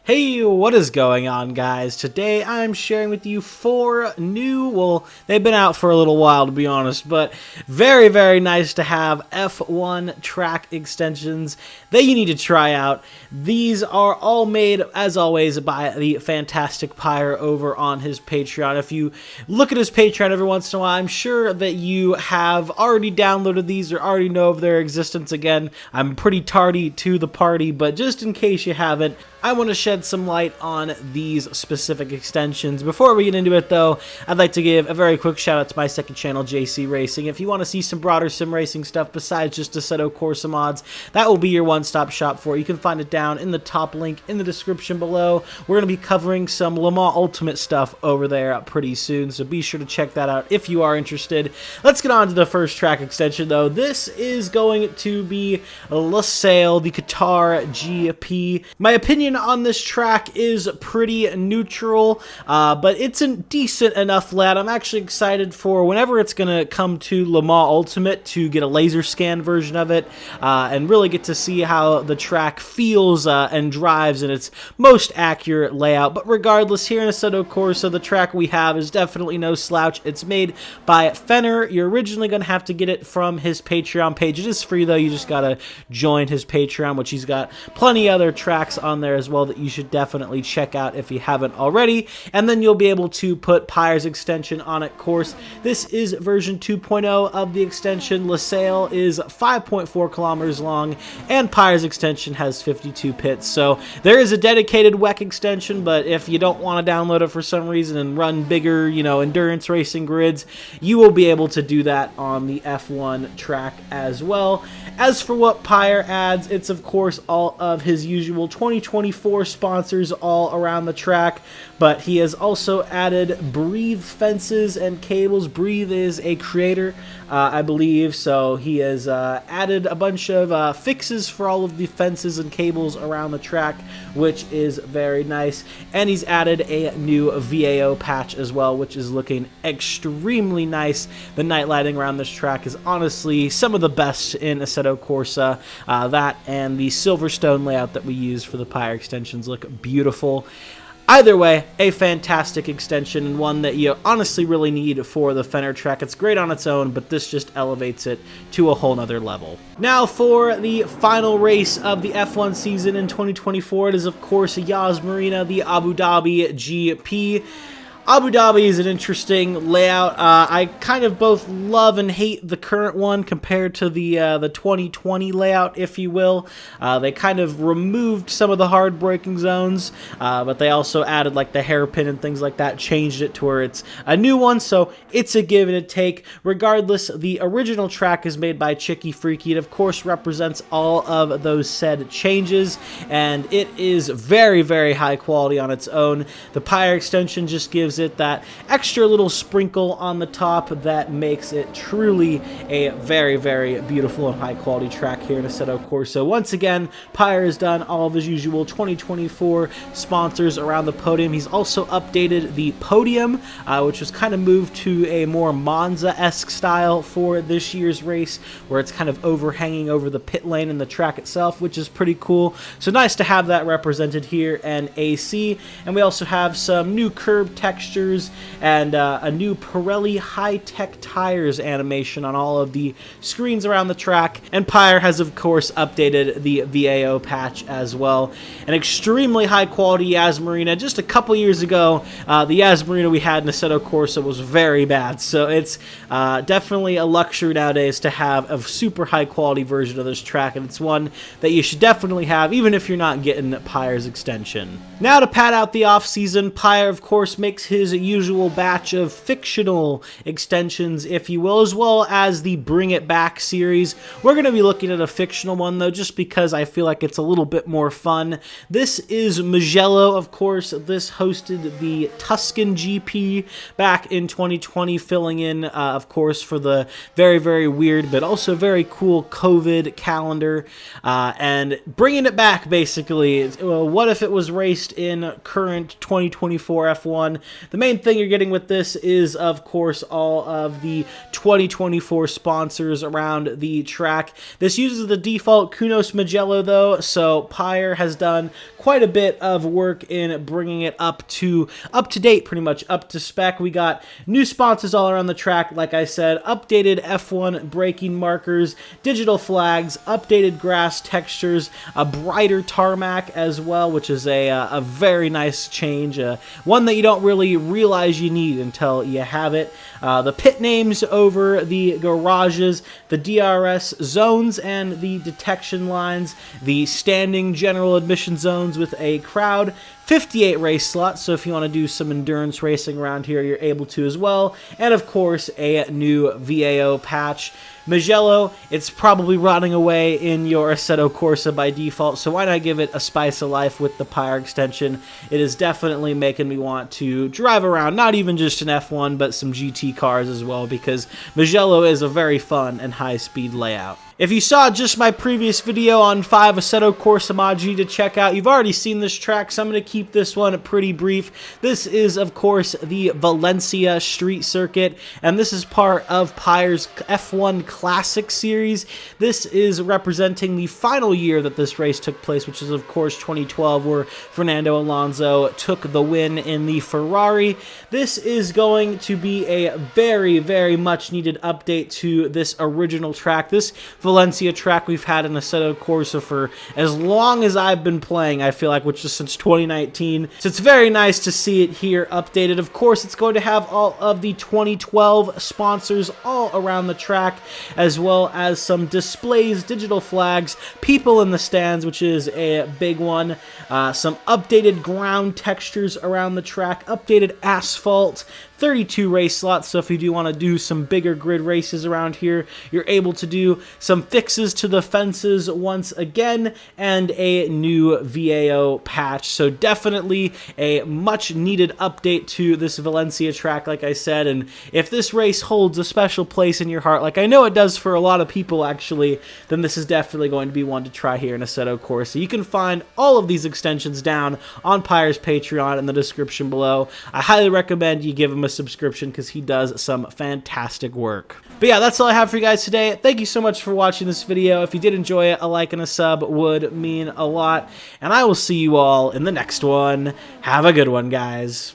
Hey, what is going on, guys? Today I'm sharing with you four new, well, they've been out for a little while to be honest, but very, very nice to have F1 track extensions that you need to try out. These are all made, as always, by the fantastic Pyre over on his Patreon. If you look at his Patreon every once in a while, I'm sure that you have already downloaded these or already know of their existence. Again, I'm pretty tardy to the party, but just in case you haven't, I want to shed some light on these specific extensions. Before we get into it, though, I'd like to give a very quick shout out to my second channel, JC Racing. If you want to see some broader sim racing stuff besides just Assetto Corsa mods, that will be your one-stop shop for it. You can find it down in the top link in the description below. We're going to be covering some Le Mans Ultimate stuff over there pretty soon, so be sure to check that out if you are interested. Let's get on to the first track extension, though. This is going to be Lusail, the Qatar GP. My opinion on this track is pretty neutral, but it's a decent enough layout. I'm actually excited for whenever it's going to come to Le Mans Ultimate to get a laser scan version of it and really get to see how the track feels and drives in its most accurate layout. But regardless, here in Assetto Corsa, the track we have is definitely no slouch. It's made by Fenner. You're originally going to have to get it from his Patreon page. It is free, though. You just got to join his Patreon, which he's got plenty of other tracks on there as well that you should definitely check out if you haven't already, and then you'll be able to put Pyre's extension on it. Course, this is version 2.0 of the extension. Lusail is 5.4 kilometers long, and Pyre's extension has 52 pits, so there is a dedicated WEC extension, but if you don't want to download it for some reason and run bigger, endurance racing grids, you will be able to do that on the F1 track as well. As for what Pyre adds, it's of course all of his usual 2024 sponsors all around the track, but he has also added Breathe fences and cables. Breathe is a creator, I believe, so he has added a bunch of fixes for all of the fences and cables around the track, which is very nice, and he's added a new VAO patch as well, which is looking extremely nice. The night lighting around this track is honestly some of the best in Assetto Corsa. That and the Silverstone layout that we use for the Pyre extensions look beautiful. Either way, a fantastic extension, and one that you honestly really need for the Fenner track. It's great on its own, but this just elevates it to a whole nother level. Now for the final race of the F1 season in 2024, it is of course Yas Marina, the Abu Dhabi GP. Abu Dhabi is an interesting layout. I kind of both love and hate the current one compared to the 2020 layout, if you will. They kind of removed some of the hard braking zones, but they also added like the hairpin and things like that, changed it to where it's a new one, so it's a give and a take. Regardless, the original track is made by Chicky Freaky. It of course represents all of those said changes, and it is very, very high quality on its own. The Pyre extension just gives it that extra little sprinkle on the top that makes it truly a very, very beautiful and high quality track here in Assetto Corsa. Once again, Pyre has done all of his usual 2024 sponsors around the podium. He's also updated the podium, which was kind of moved to a more Monza-esque style for this year's race, where it's kind of overhanging over the pit lane and the track itself, which is pretty cool. So nice to have that represented here in AC. And we also have some new curb textures and a new Pirelli high-tech tires animation on all of the screens around the track. And Pyre has, of course, updated the VAO patch as well. An extremely high-quality Yas Marina. Just a couple years ago, the Yas Marina we had in Assetto Corsa was very bad, so it's definitely a luxury nowadays to have a super high-quality version of this track, and it's one that you should definitely have, even if you're not getting Pyre's extension. Now to pad out the off-season, Pyre, of course, makes his usual batch of fictional extensions, if you will, as well as the Bring It Back series. We're going to be looking at a fictional one, though, just because I feel like it's a little bit more fun. This is Mugello, of course. This hosted the Tuscan GP back in 2020, filling in, of course, for the very, very weird, but also very cool COVID calendar, and bringing it back, basically. What if it was raced in current 2024 F1? The main thing you're getting with this is, of course, all of the 2024 sponsors around the track. This uses uses the default Kunos Mugello though, so Pyre has done quite a bit of work in bringing it up to date, pretty much up to spec. We got new sponsors all around the track, like I said, updated F1 braking markers, digital flags, updated grass textures, a brighter tarmac as well, which is a very nice change, one that you don't really realize you need until you have it. The pit names over the garages, the DRS zones and the detection lines, the standing general admission zones with a crowd, 58 race slots, so if you want to do some endurance racing around here, you're able to as well, and of course, a new VAO patch. Mugello, it's probably rotting away in your Assetto Corsa by default, so why not give it a spice of life with the Pyre extension? It is definitely making me want to drive around, not even just an F1, but some GT cars as well, because Mugello is a very fun and high-speed layout. If you saw just my previous video on 5 Assetto Corsa mods you need to check out, you've already seen this track, so I'm going to keep this one pretty brief. This is, of course, the Valencia Street Circuit, and this is part of Pyre's F1 Classic Series. This is representing the final year that this race took place, which is, of course, 2012, where Fernando Alonso took the win in the Ferrari. This is going to be a very, very much needed update to this original track. This Valencia track we've had in Assetto Corsa for as long as I've been playing, I feel like, which is since 2019. So it's very nice to see it here updated. Of course, it's going to have all of the 2012 sponsors all around the track, as well as some displays, digital flags, people in the stands, which is a big one, some updated ground textures around the track, updated asphalt, 32 race slots, so if you do want to do some bigger grid races around here, you're able to do some fixes to the fences once again, and a new VAO patch. So definitely a much needed update to this Valencia track, like I said, and if this race holds a special place in your heart, like I know it does for a lot of people actually, then this is definitely going to be one to try here in Assetto Corsa. You can find all of these extensions down on Pyre's Patreon in the description below. I highly recommend you give him a subscription because he does some fantastic work. But yeah, that's all I have for you guys today. Thank you so much for watching this video. If you did enjoy it, a like and a sub would mean a lot. And I will see you all in the next one. Have a good one, guys.